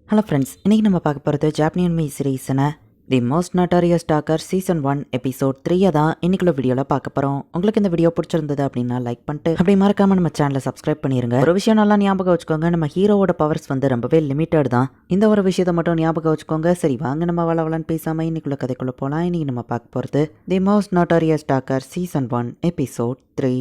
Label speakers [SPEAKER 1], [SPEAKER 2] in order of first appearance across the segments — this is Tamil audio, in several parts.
[SPEAKER 1] ஹலோ ஃப்ரெண்ட்ஸ், இன்றைக்கி நம்ம பார்க்க போகிறது ஜாப்பனீஸ் மீ சீரீஸ்னா the most notorious Docker season 1 episode 3 தான் இன்னைக்குள்ள வீடியோவில் பார்க்க போகிறோம். உங்களுக்கு இந்த வீடியோ பிடிச்சிருந்தது அப்படின்னா லைக் பண்ணிட்டு அப்படி மறக்காம நம்ம சேனலை சப்ஸ்கிரைப் பண்ணிருங்க. ஒரு விஷயம் நல்லா ஞாபகம் வச்சுக்கோங்க, நம்ம ஹீரோவோட பவர்ஸ் ரொம்பவே லிமிட்டட் தான். இந்த ஒரு விஷயத்தை மட்டும் ஞாபகம் வச்சுக்கோங்க. சரி வாங்க நம்ம வளவலன்னு பேசாமல் இன்னைக்குள்ள கதைக்குள்ளே போகலாம். இன்றைக்கி நம்ம பார்க்க போகிறது the most notorious Docker season 1 episode 3.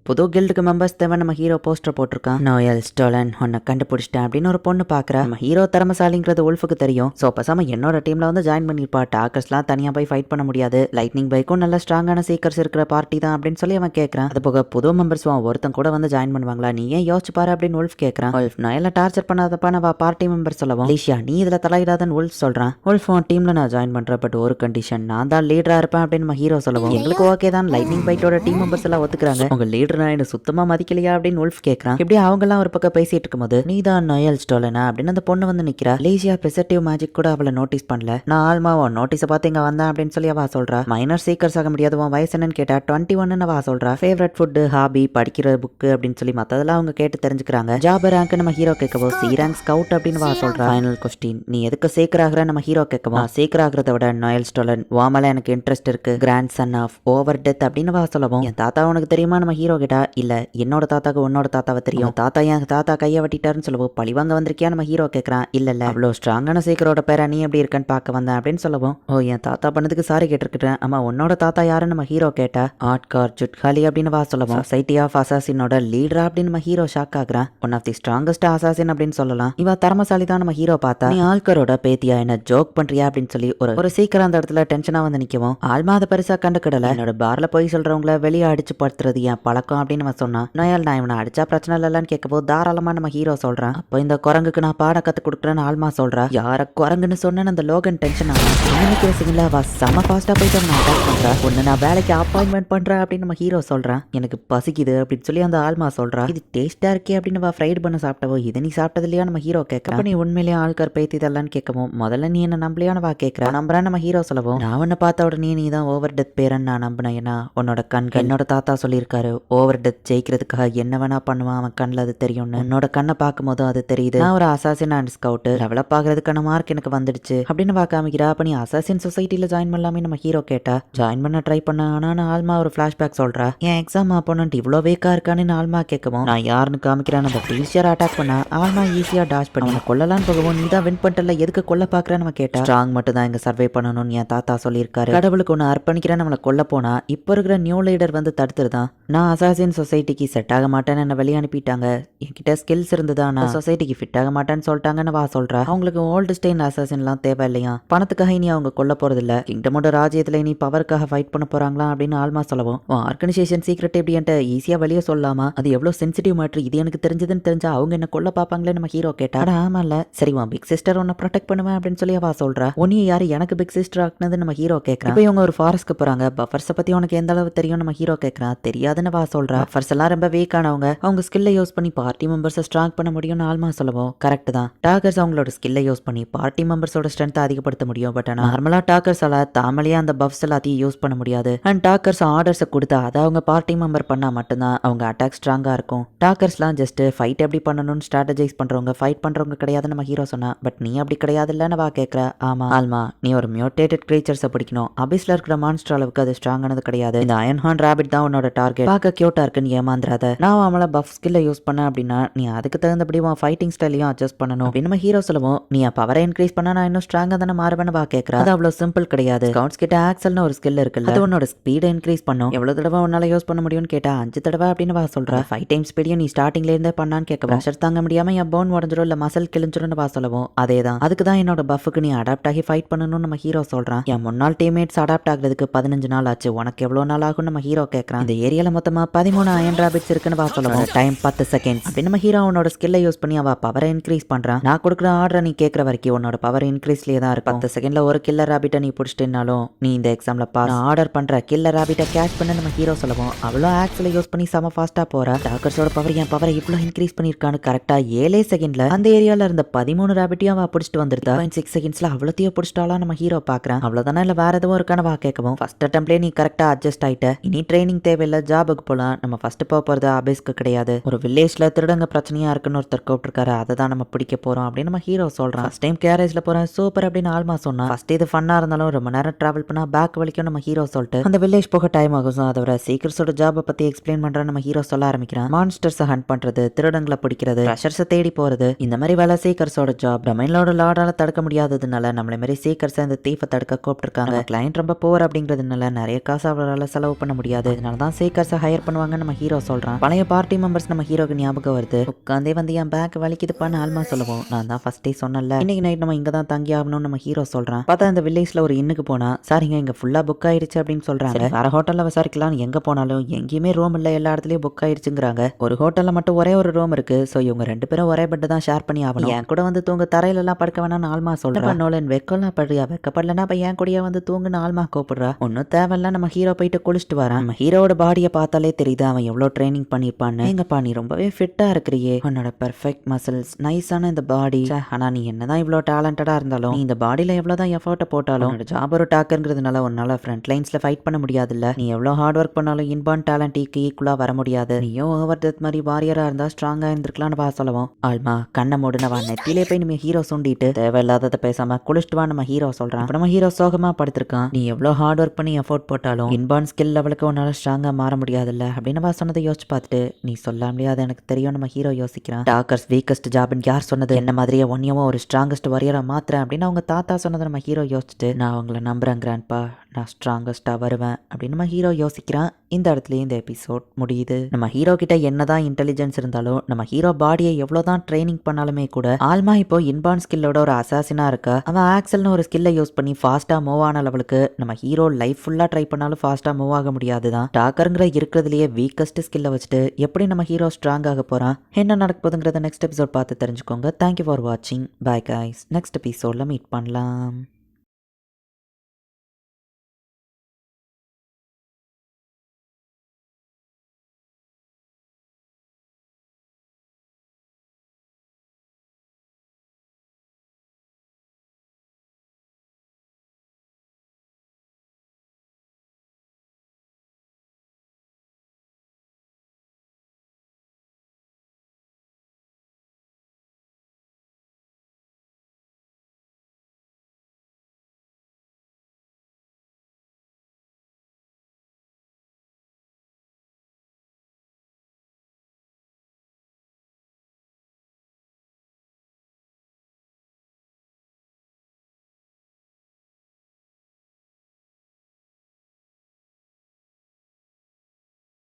[SPEAKER 1] புது கில்டுக்கு மெம்பர்ஸ் தேவை. நம்ம ஹீரோ போஸ்டர் போட்டிருக்கான். நோயல் ஸ்டோலன் உன்னை கண்டுபிடிச்சிட்டேன் அப்படின்னு ஒரு பொண்ணு பார்க்குறா. நம்ம ஹீரோ திறமசாலிங்கிறது உல்ஃபுக்கு தெரியும். ஸோ பசாம என்னோட டீமில் ஜாயின் பண்ணியிருப்பா. டாக்கர்ஸ்லாம் தனியாக போய் ஃபைட் பண்ண முடியாது. லைட்னிங் பைக்கும் நல்ல ஸ்ட்ராங்கான சீக்கர்ஸ் இருக்கிற பார்ட்டி தான் அப்படின்னு சொல்லி அவன் கேட்குறான். அது போக புது மெம்பர்ஸ் ஒருத்தன் கூட ஜாயின் பண்ணுவாங்களா, நீ ஏன் யோசிச்சு பாரு அப்படின்னு உல்ஃப் கேட்குறான். உல்ஃப் நோயலை டார்ச்சர் பண்ணாதப்பா நம்ம பார்ட்டி மெம்பர் சொல்லவும், லீஷியா நீ இதில் தலையிடாதன்னு உல்ஃப் சொல்கிறான். உல்ஃப் உன் டீமில் நான் ஜாயின் பண்ணுறேன், பட் ஒரு கண்டிஷன், நான் தான் லீடராக இருப்பேன் அப்படின்னு நம்ம ஹீரோ சொல்லவும், எங்களுக்கு ஓகே தான். லைட்னிங் பைட்டோட டீம் மெம்பர்ஸ் எல்லாம் ஒத்துக்கிறாங்க. உங்க லீடர் நான் என்ன சுத்தமாக மதிக்கலையா அப்படின்னு உல்ஃப் கேட்கறான். இப்படி அவங்கெல்லாம் ஒரு பக்கம் பேசிட்டு இருக்கும்போது, நீ தான் நோயல் ஸ்டோலனா அப்படின்னு அந்த பொண்ணு நிக்கிறா. லேசியா ப்ரெசெப்டிவ் மேஜிக் கூட அவளை நோட்டீஸ் பண்ணல. நான் ஆல்மா உன் நோட்டீஸை பார்த்து இங்க வந்தேன் அப்படின்னு சொல்லி அவ சொல்றா. மைனர் சீக்கர்ஸ் ஆக முடியாது, உன் வயசு என்னன்னு கேட்டா 21 அவ சொல்றா. ஃபேவரட் ஃபுட், ஹாபி, படிக்கிற புக் அப்படின்னு சொல்லி மத்ததெல்லாம் அவங்க கேட்டு தெரிஞ்சுக்கிறாங்க. ஜாப் ரேங்க் நம்ம ஹீரோ கேட்கவோ சி ரேங்க் ஸ்கவுட் அப்படின்னு அவ சொல்றா. ஃபைனல் கொஸ்டின், நீ எதுக்கு சீக்கர் ஆகுற நம்ம ஹீரோ கேட்கவோ, சீக்கர் ஆகுறத விட நோயல் ஸ்டோலன் வாமல எனக்கு இன்ட்ரெஸ்ட் இருக்கு. Grandson of over death அப்படின்னு அவ சொல்லவும், என் தாத்தா உனக்கு தெரியுமா நம்ம ஹீரோ கேட்டா. இல்ல, என்னோட தாத்தாக்கு உன்னோட தாத்தாவை தெரியும். தாத்தா என் தாத்தா கையை வெட்டிட்டாருன்னு சொல்லவும், பழிவாங்க வந்திருக்கியா நம்ம ஹீரோ கேட்கறான். இல்ல அவ்வளோ ஸ்ட்ராங்கான சீக்கரோட பேரை நீ எப்படி இருக்கன்னு பார்க்க வந்தேன் அப்படின்னு சொல்லவும், ஓ என் தாத்தா பண்ணதுக்கு சாரி கேட்டிருக்கிறேன். ஆமா உன்னோட தாத்தா யாருன்னு நம்ம ஹீரோ கேட்டா. ஆட்கார் ஜுட்காலி அப்படின்னு வா சொல்லவும், சொசைட்டி ஆஃப் அசாசினோட லீடரா அப்படின்னு நம்ம ஹீரோ ஷாக் ஆகுறான். One of the strongest assassin அப்படின்னு சொல்லலாம். இவ தரமசாலி தான் நம்ம ஹீரோ பார்த்தா. நீ ஆல்கரோட பேத்தியா, என்ன ஜோக் பண்றியா அப்படின்னு சொல்லி ஒரு சீக்கிரம் அந்த இடத்துல டென்ஷனா நிற்கவும், ஆல்மா அதை பெருசா கண்டுக்கிடல. என்னோட பார்ல போய் சொல்றவங்கள வெளியே அடிச்சு படுத்துறது என் பழக்கம் அப்படின்னு சொன்னான். நோயால் நான் இவனை அடிச்சா பிரச்சனை இல்லைன்னு கேட்கப்போ தாராளமா நம்ம ஹீரோ சொல்றான். அப்போ இந்த குரங்குக்கு நான் பாடம் கத்து கொடுக்குறேன்னு ஆல்மா சொல்றா. யார குரங்குன்னு சொன்ன அந்த லோகன் டென்ஷன் ஆகும். நினைக்கிற சிங்கில அவ செம ஃபாஸ்டா போயிட்டு அவனை அட்டாக் பண்றா. ஒன்னு நான் வேலைக்கு அப்பாயின்மெண்ட் பண்றேன் அப்படின்னு நம்ம ஹீரோ சொல்றான். எனக்கு பசிக்குது அப்படின்னு சொல்லி அந்த ஆல்மா சொல்றா. இது டேஸ்டா இருக்கே அப்படின்னு ஃப்ரைட் பண்ண சாப்பிட்டவோ, இது நீ சாப்பிட்டது இல்லையா நம்ம ஹீரோ கேட்கறான். நீ உண்மையிலேயே ஆள்கார் பேத்தி இதெல்லாம் கேட்கவும், முதல்ல நீ என்ன நம்பலையான்னு கேட்கறா. நம்புறேன் நம்ம ஹீரோ சொல்லவும், நான் உன்னை பார்த்த உடனே நீ தான் ஓவர் டெத் பேரன் நான் நம்பினேன். ஏன்னா உன்னோட கண்கள் என்னோட தாத்தா சொல்லியிருக்காரு, ஓவர் டெத் ஜெயிக்கிறதுக்காக என்ன வேணா பண்ணுவான் அவன் கண்ணில் அது தெரியும்னு. உன்னோட கண்ணை பார்க்கும் போதும் அது தெரியுது. நான் ஒரு அசாசின் அண்ட் ஸ்கவுட், டெவலப் ஆகிறதுக்கான மார்க் எனக்கு வந்துடுச்சு அப்படின்னு காமிக்கிறா. அப்ப நீ அசாசின் சொசைட்டில ஜாயின் பண்ணலாமே நம்ம ஹீரோ கேட்டா. ஜாயின் பண்ண ட்ரை பண்ண, ஆனா ஆல்மா ஒரு பிளாஷ்பேக் சொல்றா. என் எக்ஸாம் அப்போனன்ட் இவ்வளோ வேக்கா இருக்கான்னு ஆல்மா கேட்கவும், நான் யாருன்னு காமிக்கிறான். அந்த டீச்சர் அட்டாக் பண்ணா ஆல்மா ஈஸியா டாஷ் பண்ணி கொல்லலான்னு போகவும், நீ தான் வின் பண்ணிட்டல, எதுக்கு கொல்ல பாக்குறேன்னு நம்ம கேட்டா. ஸ்ட்ராங் மட்டும் தான் இங்க சர்வே பண்ணணும்னு என் தாத்தா சொல்லியிருக்காரு. கடவுளுக்கு ஒன்று அர்ப்பணிக்கிறேன் நம்மளை கொல்ல போனா இப்போ இருக்கிற நியூ லீடர் தடுத்துருதான். நான் அசாசின் சொசைட்டிக்கு செட் ஆக மாட்டேன்னு என்ன வெளியே அனுப்பிட்டாங்க. என்கிட்ட ஸ்கில்ஸ் இருந்ததா, நான் சொசைட்டிக்கு ஃபிட் ஆக மாட்டேன்னு சொல்லிட்டாங்கன்னு சொல்றா. அவங்களுக்கு ஓல்டு ஸ்டெயின் அசாசின்லாம் தேவை இல்லையா, பணத்துக்காக இனி அவங்க கொல்ல போறது இல்ல, கிங்டமோட ராஜ்யத்துல இனி பவருக்காக ஃபைட் பண்ண போறாங்களா அப்படின்னு ஆல்மா சொல்லவும், ஆர்கனைசேஷன் சீக்ரெட் எப்படி என்கிட்ட ஈஸியா வெளியே சொல்லலாமா, அது எவ்வளவு சென்சிட்டிவ் மேட்ரு, இது எனக்கு தெரிஞ்சதுன்னு தெரிஞ்சா அவங்க என்ன கொல்ல பாப்பாங்களே நம்ம ஹீரோ கேட்டா. ஆமா இல்ல, சரிவா பிக் சிஸ்டர் உன்னை ப்ரொடெக்ட் பண்ணுவேன் அப்படின்னு சொல்லி சொல்றா. உன்னையும் யாரு எனக்கு பிக் சிஸ்டர் ஆக்குனது நம்ம ஹீரோ கேட்கறான். இப்போ இவங்க ஒரு ஃபாரஸ்ட்க்கு போறாங்க. பஃபர்ஸை பத்தி உனக்கு எந்த அளவு தெரியும் நம்ம ஹீரோ கேட்கறான். தெரியாதுன்னு சொல்றா. பஃபர்ஸ் எல்லாம் ரொம்ப வீக்கானவங்க, அவங்க ஸ்கில்லை யூஸ் பண்ணி பார்ட்டி மெம்பர்ஸை ஸ்ட்ராங் பண்ண முடியும்னு ஆல்மா சொல்லவும், கரெக்ட் தான். டாக்கர்ஸ் அவங்களோட ஸ்கில்லை யூஸ் பண்ணி பார்ட்டி மெம்பர்ஸோட ஸ்ட்ரென்த்தை அதிகப்படுத்த முடியும். பட் ஆனால் நார்மலா டாக்கர்ஸால தாமலையே அந்த பஃப்ஸ் எல்லாத்தையும் யூஸ் பண்ண முடியாது. அண்ட் டாக்கர்ஸ் ஆர்டர்ஸை கொடுத்தா அதை அவங்க பார்ட்டி மெம்பர் பண்ணா மட்டும்தான் அவங்க அட்டாக் ஸ்ட்ராங்கா இருக்கும். டாக்கர்ஸ்லாம் ஜஸ்ட் ஃபைட் எப்படி பண்ணணும்னு ஸ்ட்ராட்டஜைஸ் பண்றவங்க, ஃபைட் பண்றவங்க கிடையாது நம்ம ஹீரோ சொன்னா. பட் நீ அப்படி கிடையாது இல்லன்னு கேட்கற. ஆமா ஆல்மா, நீ ஒரு மியூட்டேட்டட் கிரீச்சர்ஸை பிடிக்கணும். அபிஸ்ல இருக்கிற மான்ஸ்டர் அளவுக்கு அது ஸ்ட்ராங்கானது கிடையாது. இந்த அயன்ஹார்ன் ராபிட் தான் உன்னோட டார்கெட். பார்க்க கியூட்டா இருக்குன்னு ஏமாந்துறாத. நான் அவளை பஃப் ஸ்கில்லை யூஸ் பண்ண அப்படின்னா நீ அதுக்கு தகுந்தபடி உன் ஃபைட்டிங் ஸ்டைலையும் அட்ஜஸ்ட் பண்ணணும் அப்படின்னு நம்ம ஹீரோ சொல்லவும், நீ பவரை இன்க்ரீஸ் பண்ணா நான் இன்னும் ஸ்ட்ராங்கா தானே மாறுவேன்னு கேட்கறா. அது அவ்வளவு சிம்பிள் கிடையாது. ஸ்கவுட்ஸ் கிட்ட ஆக்சல்னு ஒரு ஸ்கில் இருக்குல்ல, அது உன்னோட ஸ்பீடை இன்க்ரீஸ் பண்ணும். எவ்வளவு தடவை உன்னால யூஸ் பண்ண முடியும்னு கேட்டா 5 தடவை அப்படின்னு சொல்றா. 5 டைம் ஸ்பீடையும் நீ ஸ்டார்டிங்ல இருந்தே பண்ணான்னு கேட்கவும், ப்ரெஷர் தாங்க முடியாம என் போன் உடஞ்சிரும் இல்ல மசல் கிழிஞ்சிரும்னு சொல்லவும், அதேதான், அதுக்கு தான் என்னோட பஃபுக்கு நீ அடாப்ட் ஆகி ஃபைட் பண்ணணும்னு நம்ம ஹீரோ சொல்றான். என் முன்னாள் டீம்மேட்ஸ் அடாப்ட் ஆகுறதுக்கு 15 நாள் ஆச்சு, உனக்கு எவ்வளவு நாள் ஆகும் நம்ம ஹீரோ கேட்கறான். இந்த ஏரியால மொத்தமா 13 அயன் ராபிட்ஸ் இருக்குன்னு சொல்லவும், டைம் 10 செகண்ட்ஸ் அப்படின்னு நம்ம ஹீரோ உன்னோட ஸ்கில்லை யூஸ் பண்ணி அவ பவரை இன்க்ரீஸ் பண்றான். நான் கொடுக்குற ஆர்டரை நீ கேட்கற வரைக்கும் உன்னோட பவர் இன்க்ரீஸ்லயே தான் இருக்கும். 10 செகண்ட்ல ஒரு கில்லர் ராபிட்டை நீ பிடிச்சிட்டுனாலும் நீ இந்த எக்ஸாம்ல பாஸ். ஆர்டர் பண்ற கில்லர் ராபிட்டை கேட்ச் பண்ண நம்ம ஹீரோ சொல்லவும், அவ்வளோ ஆக்ஸ்ல யூஸ் பண்ணி செம ஃபாஸ்டா போறா. டாக்கர்ஸோட பவர் என் பவரை இவ்வளவு இன்க்ரீஸ் பண்ணிருக்கான்னு கரெக்டா 7 செகண்ட்ல அந்த ஏரியால இருந்த 13 ராபிட்டையும் அவ பிடிச்சிட்டு வந்துருந்தா. 6 செகண்ட்ஸ்ல அவ்வளோத்தையும் பிடிச்சிட்டாலா நம்ம ஹீரோ பாக்குறான். அவ்வளவுதானே இல்ல வேற எதுவும் இருக்கான்னு கேட்கவும், ஃபர்ஸ்ட் அட்டம்ப்ட்லயே நீ கரெக்டா அட்ஜஸ்ட் ஆயிட்ட, இனி ட்ரைனிங் தேவையில்ல, ஜாபுக்கு போலாம் நம்ம ஃபர்ஸ்ட் போறது அபேஸ்க்கு கிடையாது, ஒரு வில்லேஜ்ல திருடங்க பிரச்சனையா இருக்குன்னு ஒருத்தர் கூப்பிட்டுருக்காரு, அதை தான் நம்ம பிடிக்க போறோம் அப்படின்னு நம்ம ஹீரோ சொல்றான். ஃபர்ஸ்ட் டைம் கேரேஜ்ல போறேன் சூப்பர் அப்படின்னு ஆல்மா சொன்னா. ஃபர்ஸ்ட் இது ஃபன்னா இருந்தாலும் ரொம்ப நேரம் டிராவல் பண்ணா பேக் வலிக்கும் நம்ம ஹீரோ சொல்லிட்டு அந்த வில்லேஜ் போக டைம் ஆகும். அதோட சீக்கிரஸோட ஜாபை பத்தி எக்ஸ்பிளைன் பண்ற நம்ம ஹீரோ சொல்ல ஆரம்பிக்கிறான். மான்ஸ்டர்ஸை ஹண்ட் பண்றது, திருடங்களை பிடிக்கிறது, ட்ரெஷர்ஸை தேடி போறது, இந்த மாதிரி வேலை சீக்கர்ஸோட ஜாப். டொமைன்லோட லார்டால தடுக்க முடியாததுனால நம்மள மாதிரி சீக்கர்ஸை இந்த தீஃபை தடுக்க கூப்பிட்டுருக்காங்க. கிளைண்ட் ரொம்ப போர் அப்படிங்கிறதுனால நிறைய காசு அவரால் செலவு பண்ண முடியாது, அதனால தான் சீக்கர்ஸை ஹையர் பண்ணுவாங்க நம்ம ஹீரோ சொல்றான். பழைய பார்ட்டி மெம்பர்ஸ் நம்ம ஹீரோக்கு ஞாபகம் வருது. உட்காந்தே வந்து என் பேக் வலிக்குதுப்பான்னு ஆல்மா சொல்லுவோம். நான் தான் ஃபர்ஸ்டே சொன்னல இன்னைக்கு நைட் நம்ம இங்க தான் தங்கி ஆகணும்னு நம்ம ஹீரோ சொல்றான். பார்த்தா இந்த வில்லேஜ்ல ஒரு இன்னுக்கு போனா சாரிங்க இங்க ஃபுல்லா புக் ஆயிடுச்சு அப்படின்னு சொல்றாங்க. வேற ஹோட்டல்ல விசாரிக்கலாம், எங்க போனாலும் எங்கேயுமே ரூம் இல்ல, எல்லா இடத்துலயும் புக் ஆயிடுச்சுங்கிறாங்க. ஒரு ஹோட்டல்ல மட்டும் ஒரே ஒரு ரூம் இருக்கு, சோ இவங்க 2 பேரும் ஒரே பெட் தான் ஷேர் பண்ணி ஆகணும். என் கூட வந்து தூங்க தரையில எல்லாம் படுக்க வேணாம்னு ஆல்மா சொல்றான். நோலன் வெக்கலாம் படுறியா, வெக்கப்படலன்னா அப்ப என் கூடயே வந்து தூங்குன்னு ஆல்மா கூப்பிடுறா. ஒன்னும் தேவையில்ல, நம்ம ஹீரோ போயிட்டு குளிச்சுட்டு வரான். நம்ம ஹீரோட பாடியை பார்த்தாலே தெரியுது அவன் எவ்வளவு ட்ரைனிங் பண்ணிருப்பான்னு. எங்கப்பா நீ ரொம்பவே ஃபிட்டா இருக்கிறியே, உன்னோட பெர்ஃபெக்ட் மசில்ஸ், நைஸான இந்த பாடி. ஆனா நீ என்னதான் இவ்வளவு டேலண்டடா இருந்தாலும், நீ இந்த பாடியில எவ்வளவுதான் எஃபர்ட் போட்டாலும் ஜாப் ஒரு டாக்கர்ங்கிறதுனால உன்னால ஃப்ரண்ட் லைன்ஸ்ல ஃபைட் பண்ண முடியாதுல்ல. நீ எவ்வளவு ஹார்ட் ஒர்க் பண்ணாலும் இன்பான் டேலண்ட்டுக்கு ஈக்குவலா வர முடியாது. நீயும் ஓவர் டெத் மாதிரி வாரியரா இருந்தா ஸ்ட்ராங்கா இருந்திருக்கலாம்னு வா சொல்லவும். ஆல்மா கண்ணை மூடுனவா நெத்திலே போய் நம்ம ஹீரோ சுண்டிட்டு தேவையில்லாததை பேசாம குளிச்சுட்டு வா நம்ம ஹீரோ சொல்றான். நம்ம ஹீரோ சோகமா படுத்திருக்கான். நீ எவ்வளவு ஹார்ட் ஒர்க் பண்ணி எஃபோர்ட் போட்டாலும் இன்பான் ஸ்கில் லெவலுக்கு உன்னால ஸ்ட்ராங்கா மாற முடியாதுல்ல அப்படின்னு வா சொன்னதை யோசிச்சு பார்த்துட்டு நீ சொல்லாமலே அது எனக்கு தெரியும் நம்ம ஹீரோ யோசிக்கிறான். டாக்கர்ஸ் வீக்கஸ்ட் ஜாப்னு யார் சொன்னது, என்ன மாதிரியே ஒன்னியவும் ஒரு ஸ்ட்ராங்கஸ்ட் வாரியரா மாத்திரேன் அப்படின்னு அவங்க தாத்தா சொன்னதை நம்ம ஹீரோ யோசிச்சுட்டு நான் அவங்கள நம்புறேன் கிராண்ட்பா, நான் ஸ்ட்ராங்கஸ்டா வருவேன் அப்படின்னு நம்ம ஹீரோ யோசிக்கிறான். இந்த இடத்துலயே இந்த எபிசோட் முடியுது. நம்ம ஹீரோ கிட்ட என்னதான் இன்டெலிஜென்ஸ் இருந்தாலும் நம்ம ஹீரோ பாடியை எவ்வளவுதான் ட்ரைனிங் பண்ணாலுமே கூட ஆல்மா இப்போ இன்பான் ஸ்கில்லோட ஒரு அசாசினா இருக்கா. அவன் ஆக்சல்னு ஒரு ஸ்கில்லை யூஸ் பண்ணி ஃபாஸ்டா மூவ் ஆன லெவலுக்கு நம்ம ஹீரோ லைஃப் ஃபுல்லா ட்ரை பண்ணாலும் ஃபாஸ்டா மூவ் ஆக முடியாதுதான். டாக்கருங்கிற இருக்கிறதுலயே வீக்கஸ்ட் ஸ்கில்லை வச்சுட்டு எப்படி நம்ம ஹீரோ ஸ்ட்ராங் ஆக போறான், என்ன நடக்க போகுதுங்கிறத நெக்ஸ்ட் எபிசோட் பார்த்து தெரிஞ்சுக்கோங்க. தேங்க்யூ ஃபார் வாட்சிங். பை கைஸ், நெக்ஸ்ட் எபிசோட்ல மீட் பண்ணலாம்.